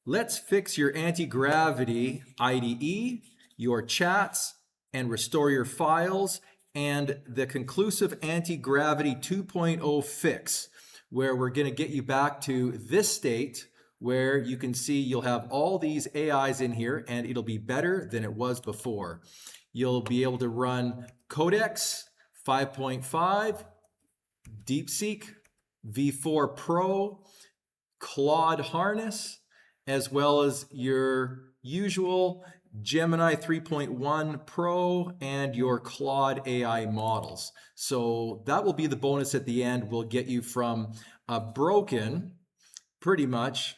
Let's fix your Antigravity IDE, your chats, and restore your files, and the conclusive Antigravity 2.0 fix, where we're going to get you back to this state where you can see you'll have all these AIs in here and it'll be better than it was before. You'll be able to run Codex 5.5, DeepSeek V4 Pro, Claude Harness, as well as your usual Gemini 3.1 Pro and your Claude AI models. So that will be the bonus at the end. We'll get you from a broken, pretty much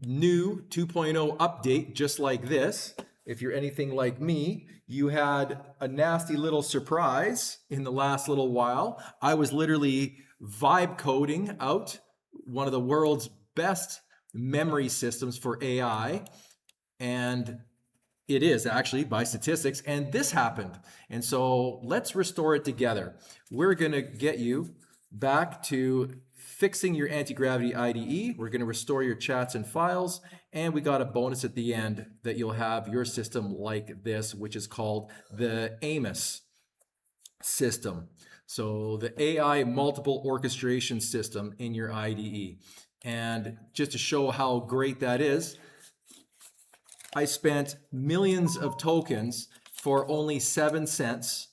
new 2.0 update, just like this. If you're anything like me, you had a nasty little surprise in the last little while. I was literally vibe coding out one of the world's best memory systems for AI, and it is actually by statistics, and this happened. And so let's restore it together. We're going to get you back to fixing your Antigravity IDE. We're going to restore your chats and files, and we got a bonus at the end that you'll have your system like this, which is called the Amos system. So the AI multiple orchestration system in your IDE. And just to show how great that is, I spent millions of tokens for only 7 cents.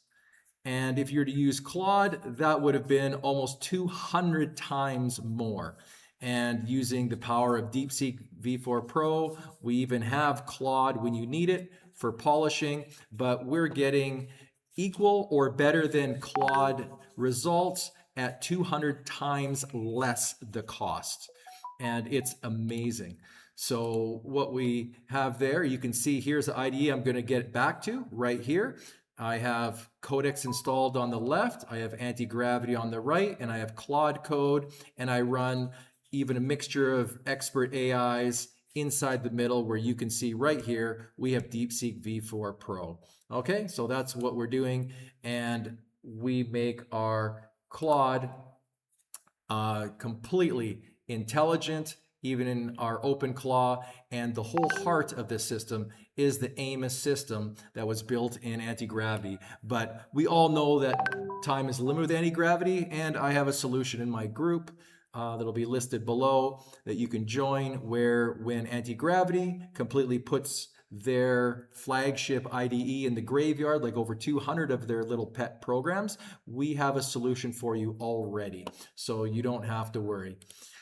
And if you're to use Claude, that would have been almost 200 times more. And using the power of DeepSeek V4 Pro, we even have Claude when you need it for polishing, but we're getting equal or better than Claude results at 200 times less the cost. And it's amazing. So what we have there, you can see here's the IDE I'm going to get back to right here. I have Codex installed on the left, I have Antigravity on the right, and I have Claude Code, and I run even a mixture of expert AIs inside the middle, where you can see right here, we have DeepSeek V4 Pro. Okay, so that's what we're doing, and we make our Claude completely intelligent, even in our OpenClaw, and the whole heart of this system is the Amos system that was built in Antigravity. But we all know that time is limited with Antigravity, and I have a solution in my group that'll be listed below that you can join, where when Antigravity completely puts their flagship IDE in the graveyard, like over 200 of their little pet programs, we have a solution for you already. So you don't have to worry.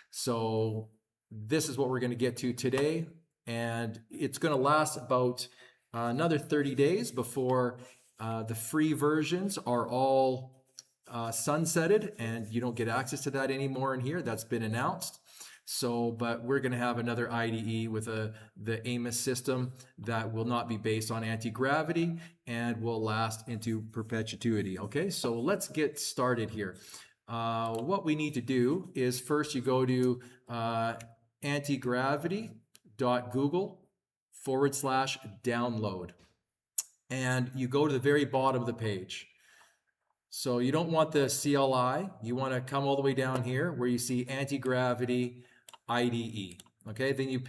So this is what we're going to get to today, and it's going to last about another 30 days before the free versions are all sunsetted, and you don't get access to that anymore in here. That's been announced. So, but we're going to have another IDE with the Amos system that will not be based on Antigravity and will last into perpetuity. Okay, so let's get started here. What we need to do is first you go to antigravity.google/download, and you go to the very bottom of the page. So you don't want the CLI, you want to come all the way down here where you see Antigravity IDE. Okay, then you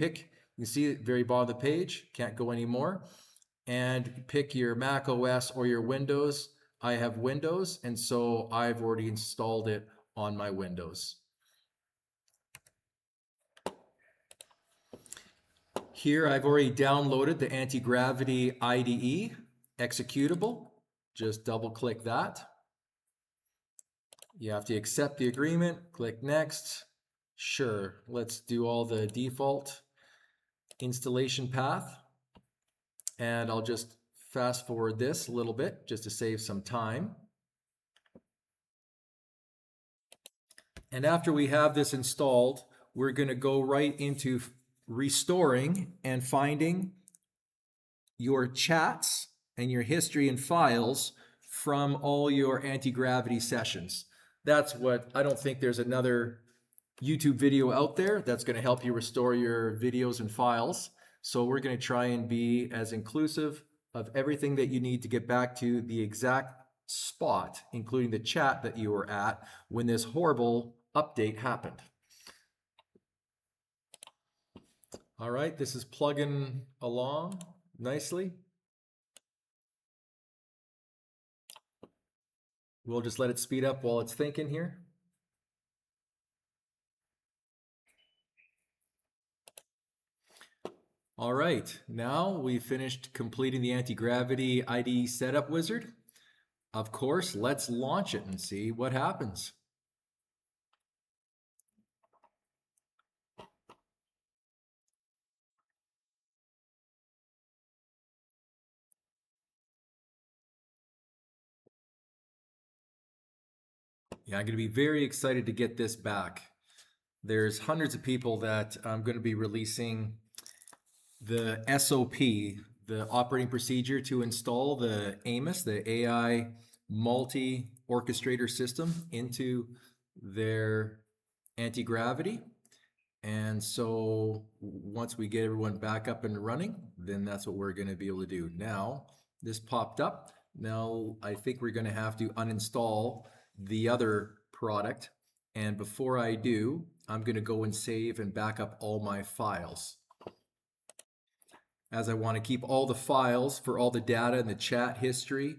see at the very bottom of the page, can't go anymore, and pick your Mac OS or your Windows. I have Windows, and so I've already installed it on my Windows. Here I've already downloaded the Antigravity IDE executable. Just double click that. You have to accept the agreement, click next. Sure, let's do all the default installation path. And I'll just fast forward this a little bit just to save some time. And after we have this installed, we're going to go right into restoring and finding your chats and your history and files from all your Antigravity sessions. That's what, I don't think there's another YouTube video out there that's going to help you restore your videos and files. So we're going to try and be as inclusive of everything that you need to get back to the exact spot, including the chat that you were at when this horrible update happened. All right, this is plugging along nicely. We'll just let it speed up while it's thinking here. All right, now we finished completing the Antigravity IDE setup wizard. Of course, let's launch it and see what happens. Yeah, I'm going to be very excited to get this back. There's hundreds of people that I'm going to be releasing the SOP, the operating procedure to install the AMOS, the AI multi-orchestrator system into their anti-gravity. And so once we get everyone back up and running, then that's what we're going to be able to do. Now, this popped up. Now, I think we're going to have to uninstall the other product. And before I do, I'm going to go and save and back up all my files, as I want to keep all the files for all the data and the chat history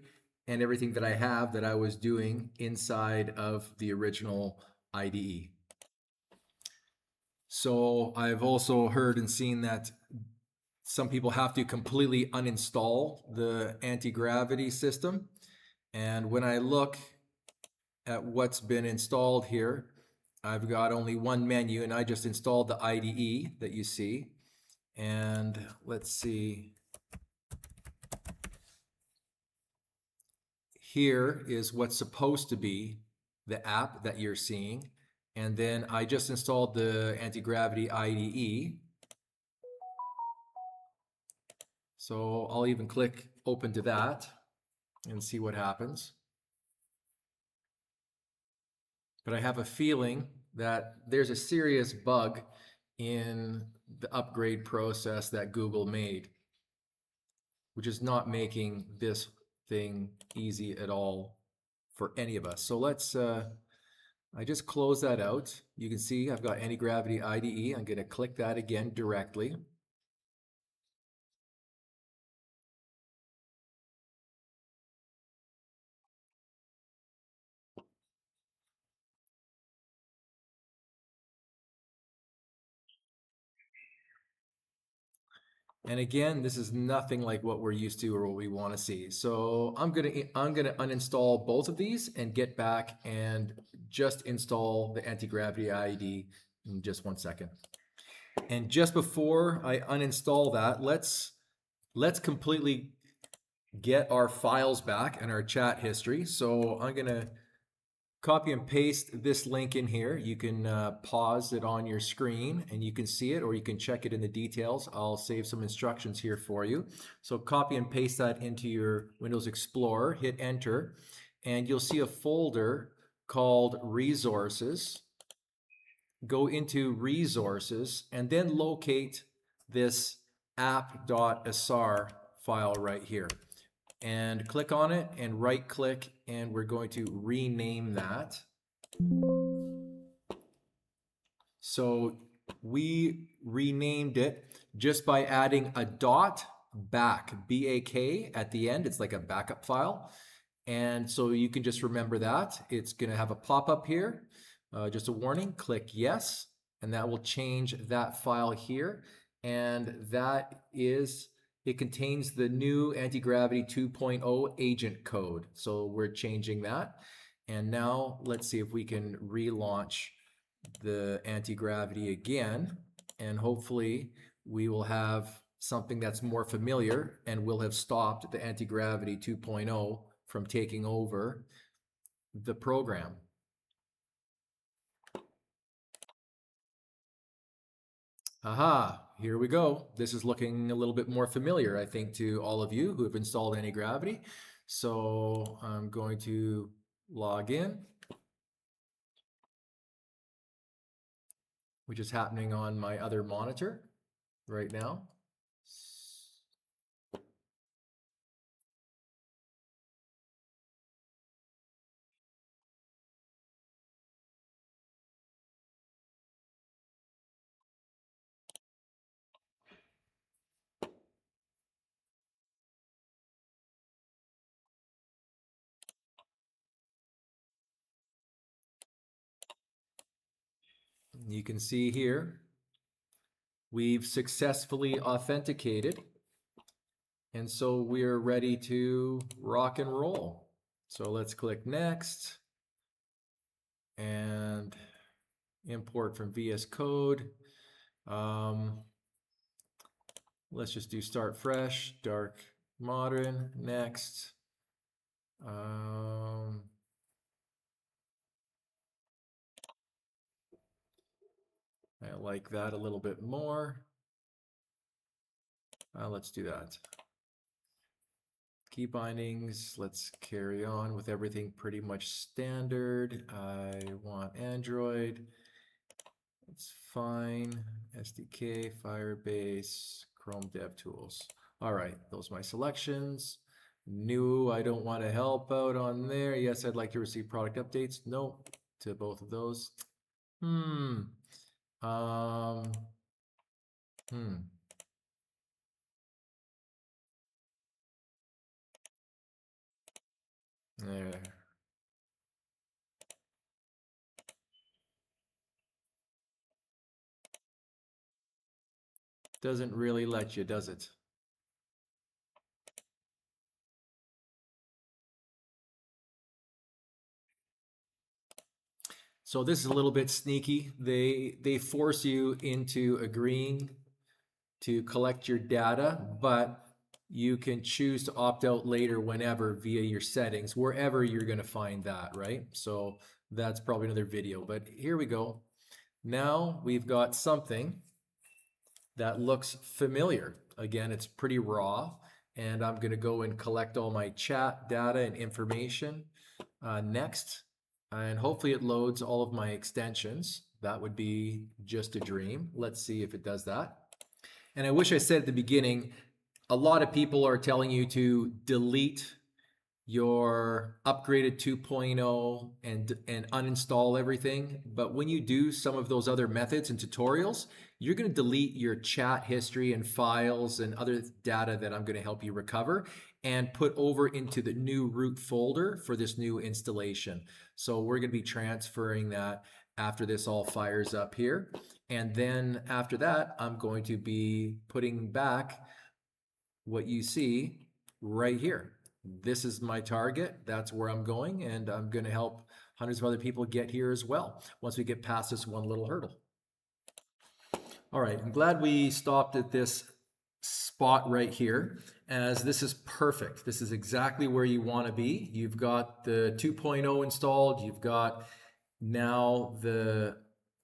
and everything that I have that I was doing inside of the original IDE. So I've also heard and seen that some people have to completely uninstall the anti-gravity system. And when I look at what's been installed here, I've got only one menu, and I just installed the IDE that you see. And let's see. Here is what's supposed to be the app that you're seeing. And then I just installed the Antigravity IDE. So I'll even click open to that and see what happens. But I have a feeling that there's a serious bug in the upgrade process that Google made, which is not making this thing easy at all for any of us. So let's, I just close that out. You can see I've got Antigravity IDE. I'm going to click that again directly. And again, this is nothing like what we're used to or what we want to see. So I'm gonna uninstall both of these and get back and just install the Antigravity IDE in just 1 second. And just before I uninstall that, let's completely get our files back and our chat history. So I'm gonna copy and paste this link in here. You can pause it on your screen and you can see it, or you can check it in the details. I'll save some instructions here for you. So copy and paste that into your Windows Explorer, hit enter, and you'll see a folder called resources. Go into resources and then locate this app.asr file right here. And click on it and right click, and we're going to rename that. So we renamed it just by adding a dot back, B-A-K at the end. It's like a backup file. And so you can just remember that. It's going to have a pop-up here. Just a warning, click yes, and that will change that file here. And that is, it contains the new Antigravity 2.0 agent code. So we're changing that. And now let's see if we can relaunch the Antigravity again. And hopefully we will have something that's more familiar and will have stopped the Antigravity 2.0 from taking over the program. Aha, here we go. This is looking a little bit more familiar, I think, to all of you who have installed Antigravity. So I'm going to log in, which is happening on my other monitor right now. You can see here, we've successfully authenticated. And so we're ready to rock and roll. So let's click next and import from VS Code. Let's just do start fresh, dark modern, next. I like that a little bit more. Let's do that. Key bindings, let's carry on with everything pretty much standard. I want Android. It's fine. SDK, Firebase, Chrome DevTools. All right, those are my selections. New, I don't want to help out on there. Yes, I'd like to receive product updates. No, to both of those. There. Doesn't really let you, does it? So this is a little bit sneaky. They force you into agreeing to collect your data, but you can choose to opt out later whenever via your settings, wherever you're going to find that, right? So that's probably another video, but here we go. Now we've got something that looks familiar. Again, it's pretty raw, and I'm going to go and collect all my chat data and information next, and hopefully it loads all of my extensions. That would be just a dream. Let's see if it does that. And I wish I said at the beginning, a lot of people are telling you to delete your upgraded 2.0 and uninstall everything. But when you do some of those other methods and tutorials, you're going to delete your chat history and files and other data that I'm going to help you recover and put over into the new root folder for this new installation. So we're going to be transferring that after this all fires up here. And then after that, I'm going to be putting back what you see right here. This is my target. That's where I'm going, and I'm going to help hundreds of other people get here as well once we get past this one little hurdle. All right, I'm glad we stopped at this spot right here, as this is perfect. This is exactly where you want to be. You've got the 2.0 installed. You've got now the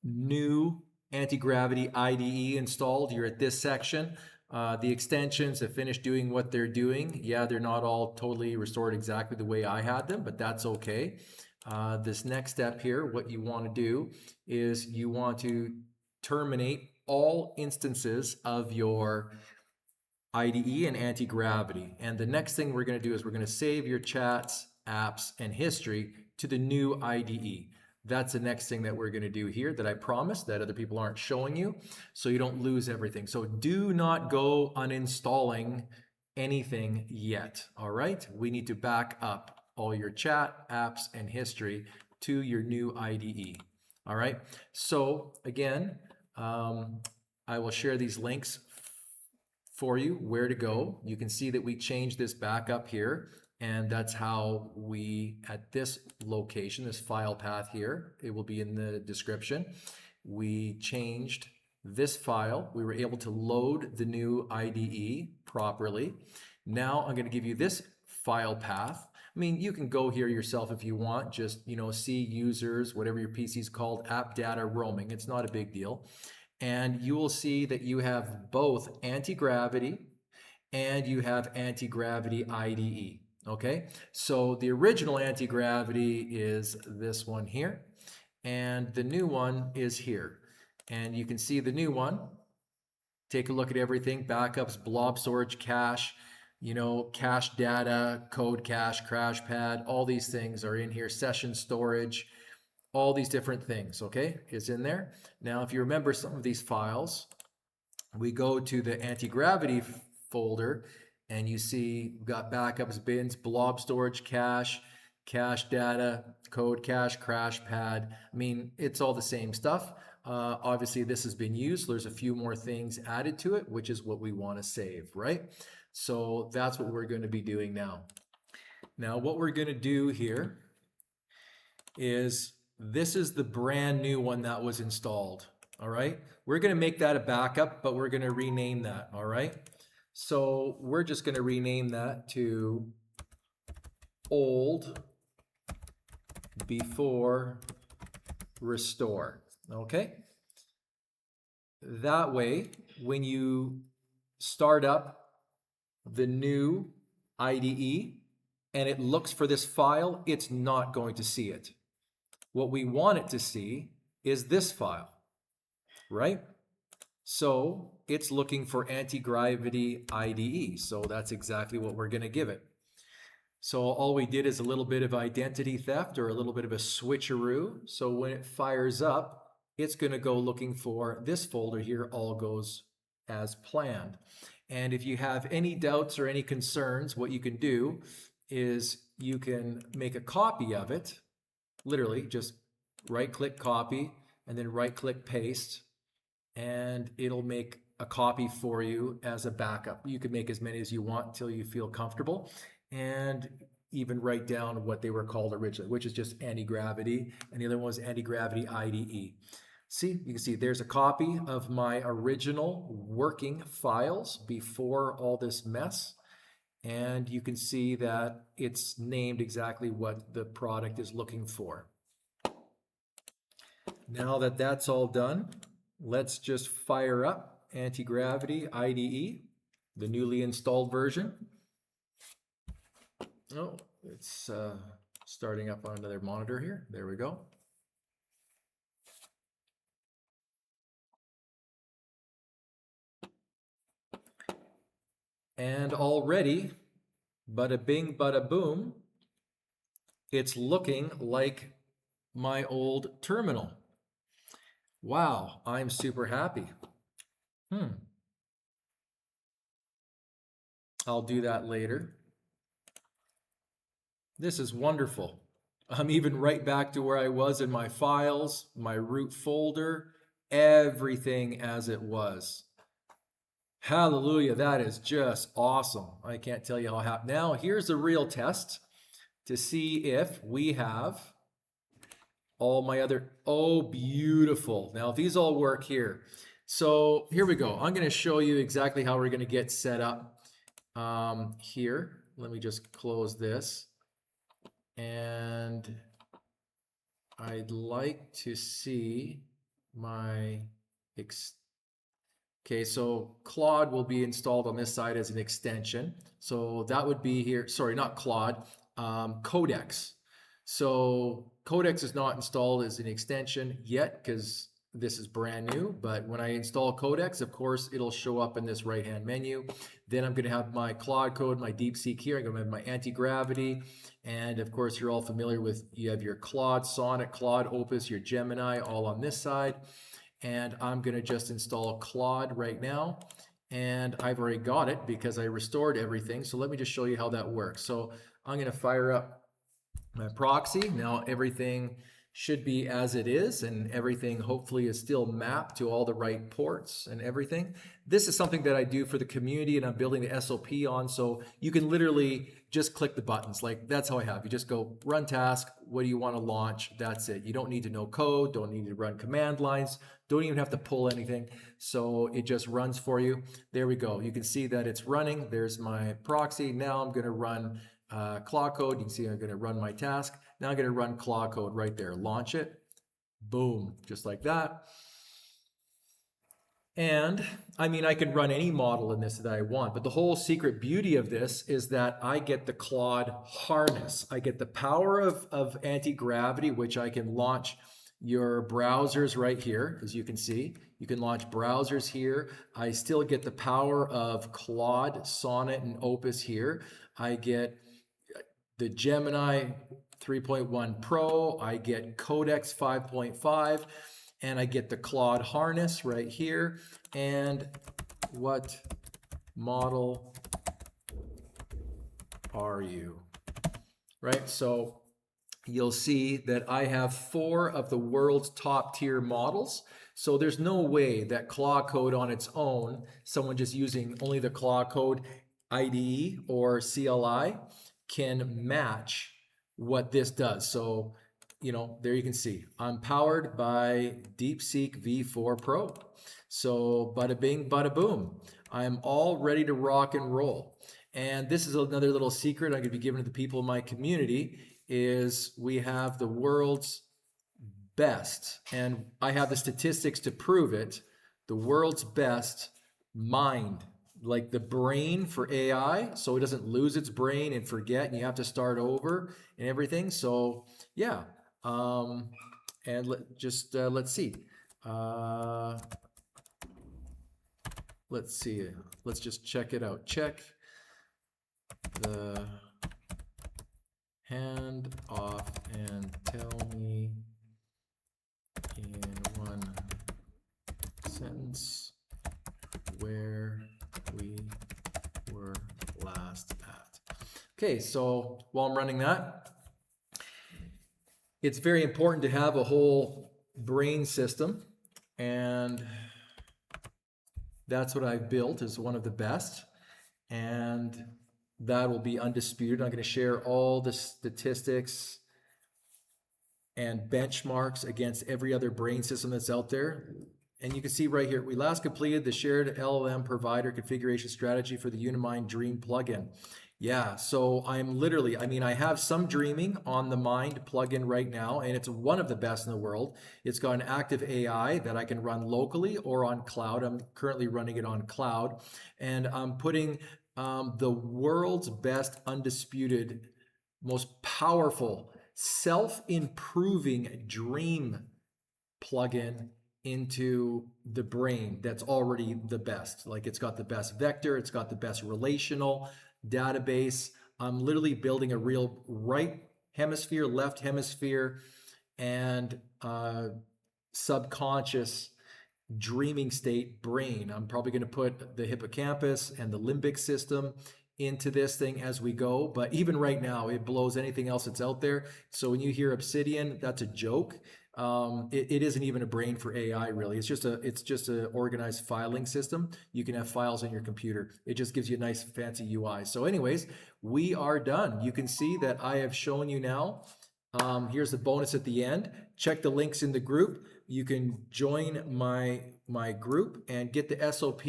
new Antigravity IDE installed. You're at this section. The extensions have finished doing what they're doing. Yeah, they're not all totally restored exactly the way I had them, but that's okay. This next step here, what you want to do is you want to terminate all instances of your IDE and anti-gravity. And the next thing we're going to do is we're going to save your chats, apps, and history to the new IDE. That's the next thing that we're going to do here that I promised that other people aren't showing you, so you don't lose everything. So do not go uninstalling anything yet, all right? We need to back up all your chat, apps, and history to your new IDE, all right? So again, I will share these links for you where to go. You can see that we changed this back up here, and that's how we, at this location, this file path here, it will be in the description, we changed this file. We were able to load the new IDE properly. Now I'm going to give you this file path. I mean, you can go here yourself if you want, just, see users, whatever your PC is called, app data roaming. It's not a big deal. And you will see that you have both anti-gravity and you have anti-gravity IDE. Okay, so the original anti-gravity is this one here, and the new one is here. And you can see the new one. Take a look at everything: backups, blob storage, cache, cache data, code cache, crash pad, all these things are in here, session storage, all these different things, okay, is in there. Now, if you remember some of these files, we go to the anti-gravity folder, and you see we've got backups, bins, blob storage, cache, cache data, code cache, crash pad. I mean, it's all the same stuff. Obviously, this has been used. There's a few more things added to it, which is what we want to save, right? So that's what we're going to be doing now. Now, what we're going to do here is this is the brand new one that was installed, all right? We're going to make that a backup, but we're going to rename that, all right? So we're just going to rename that to old before restore, okay? That way, when you start up the new IDE and it looks for this file, it's not going to see it. What we want it to see is this file, right? So it's looking for Antigravity IDE. So that's exactly what we're going to give it. So all we did is a little bit of identity theft or a little bit of a switcheroo. So when it fires up, it's going to go looking for this folder here, all goes as planned. And if you have any doubts or any concerns, what you can do is you can make a copy of it. Literally, just right-click copy and then right-click paste, and it'll make a copy for you as a backup. You can make as many as you want until you feel comfortable, and even write down what they were called originally, which is just Antigravity, and the other one was Antigravity IDE. See, you can see there's a copy of my original working files before all this mess. And you can see that it's named exactly what the product is looking for. Now that that's all done, let's just fire up Antigravity IDE, the newly installed version. Oh, it's starting up on another monitor here. There we go. And already, bada bing, bada boom, it's looking like my old terminal. Wow, I'm super happy. I'll do that later. This is wonderful. I'm even right back to where I was in my files, my root folder, everything as it was. Hallelujah, that is just awesome. I can't tell you how happy. Now, here's a real test to see if we have all my other, oh, beautiful. Now, these all work here. So here we go. I'm going to show you exactly how we're going to get set up here. Let me just close this. And I'd like to see my okay, so Claude will be installed on this side as an extension. So that would be here, sorry, not Claude, Codex. So Codex is not installed as an extension yet because this is brand new, but when I install Codex, of course, it'll show up in this right-hand menu. Then I'm gonna have my Claude code, my DeepSeek here. I'm gonna have my Antigravity. And of course, you're all familiar with, you have your Claude Sonnet, Claude Opus, your Gemini, all on this side. And I'm gonna just install Claude right now. And I've already got it because I restored everything. So let me just show you how that works. So I'm gonna fire up my proxy. Now everything should be as it is, and everything hopefully is still mapped to all the right ports and everything. This is something that I do for the community and I'm building the SOP on, so you can literally just click the buttons. Like that's how I have. You just go run task, what do you want to launch? That's it. You don't need to know code, don't need to run command lines, don't even have to pull anything. So it just runs for you. There we go. You can see that it's running. There's my proxy. Now I'm going to run claw code. You can see I'm going to run my task. Now I'm going to run claw code right there. Launch it. Boom. Just like that. And I mean, I can run any model in this that I want, but the whole secret beauty of this is that I get the Claude harness. I get the power of anti-gravity, which I can launch your browsers right here. As you can see, you can launch browsers here. I still get the power of Claude, Sonnet, and Opus here. I get the Gemini 3.1 Pro. I get Codex 5.5. And I get the Claude harness right here. And what model are you? Right, so you'll see that I have 4 of the world's top tier models. So there's no way that Claw code on its own, someone just using only the Claw code IDE or CLI can match what this does. So, you know, there you can see, I'm powered by DeepSeek V4 Pro. So bada bing, bada boom. I'm all ready to rock and roll. And this is another little secret I'm going to be giving to the people in my community is we have the world's best, and I have the statistics to prove it, the world's best mind, like the brain for AI, so it doesn't lose its brain and forget and you have to start over and everything. So yeah, and let's see. Let's see. Let's just check it out. Check the hand off and tell me in one sentence where we were last at. Okay, so while I'm running that, it's very important to have a whole brain system, and that's what I've built is one of the best, and that will be undisputed. I'm going to share all the statistics and benchmarks against every other brain system that's out there. And you can see right here, we last completed the shared LLM provider configuration strategy for the Unimind Dream plugin. Yeah, so I'm literally, I mean, I have some dreaming on the Mind plugin right now, and it's one of the best in the world. It's got an active AI that I can run locally or on cloud. I'm currently running it on cloud, and I'm putting the world's best, undisputed, most powerful, self-improving dream plugin into the brain that's already the best. Like it's got the best vector, it's got the best relational database. I'm literally building a real right hemisphere, left hemisphere, and subconscious dreaming state brain. I'm probably going to put the hippocampus and the limbic system into this thing as we go, but even right now it blows anything else that's out there. So when you hear Obsidian, that's a joke. It isn't even a brain for AI really. It's just a organized filing system. You can have files on your computer. It just gives you a nice fancy UI. So anyways, we are done. You can see that I have shown you now. Here's the bonus at the end. Check the links in the group. You can join my group and get the SOP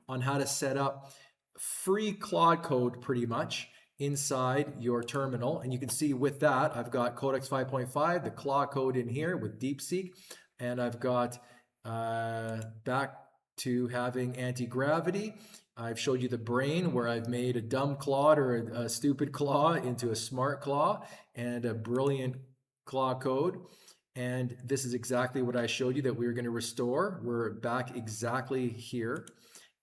on how to set up free Claude code pretty much inside your terminal. And you can see with that, I've got Codex 5.5, the Claude code in here with DeepSeek, and I've got back to having anti-gravity. I've showed you the brain where I've made a dumb Claude or a stupid Claw into a smart Claw and a brilliant Claude code. And this is exactly what I showed you that we were going to restore. We're back exactly here.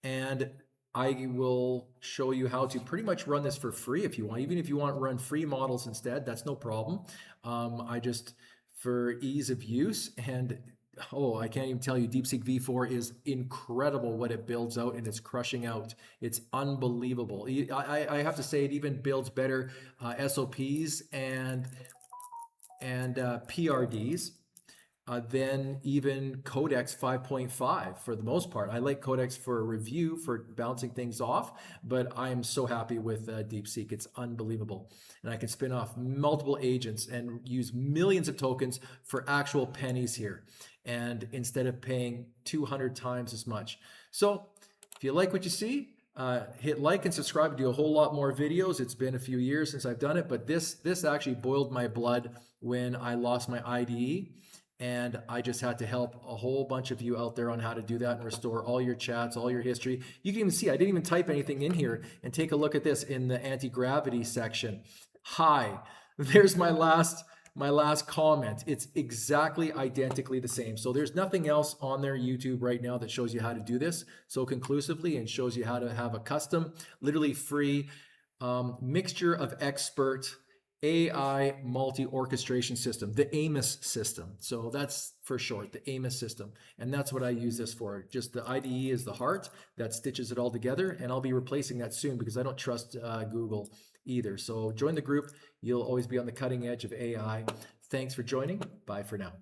And I will show you how to pretty much run this for free if you want. Even if you want to run free models instead, that's no problem. I just, for ease of use, and oh, I can't even tell you, DeepSeek V4 is incredible what it builds out, and it's crushing out. It's unbelievable. I have to say it even builds better SOPs and PRDs than even Codex 5.5 for the most part. I like Codex for a review, for bouncing things off, but I am so happy with DeepSeek. It's unbelievable. And I can spin off multiple agents and use millions of tokens for actual pennies here. And instead of paying 200 times as much. So if you like what you see, hit like and subscribe. Do a whole lot more videos. It's been a few years since I've done it, but this actually boiled my blood when I lost my IDE. And I just had to help a whole bunch of you out there on how to do that and restore all your chats, all your history. You can even see, I didn't even type anything in here, and take a look at this in the anti-gravity section. Hi, there's my last comment. It's exactly identically the same. So there's nothing else on their YouTube right now that shows you how to do this so conclusively and shows you how to have a custom, literally free mixture of expert AI multi-orchestration system, the AMOS system. So that's for short, the AMOS system. And that's what I use this for. Just the IDE is the heart that stitches it all together. And I'll be replacing that soon because I don't trust Google either. So join the group. You'll always be on the cutting edge of AI. Thanks for joining. Bye for now.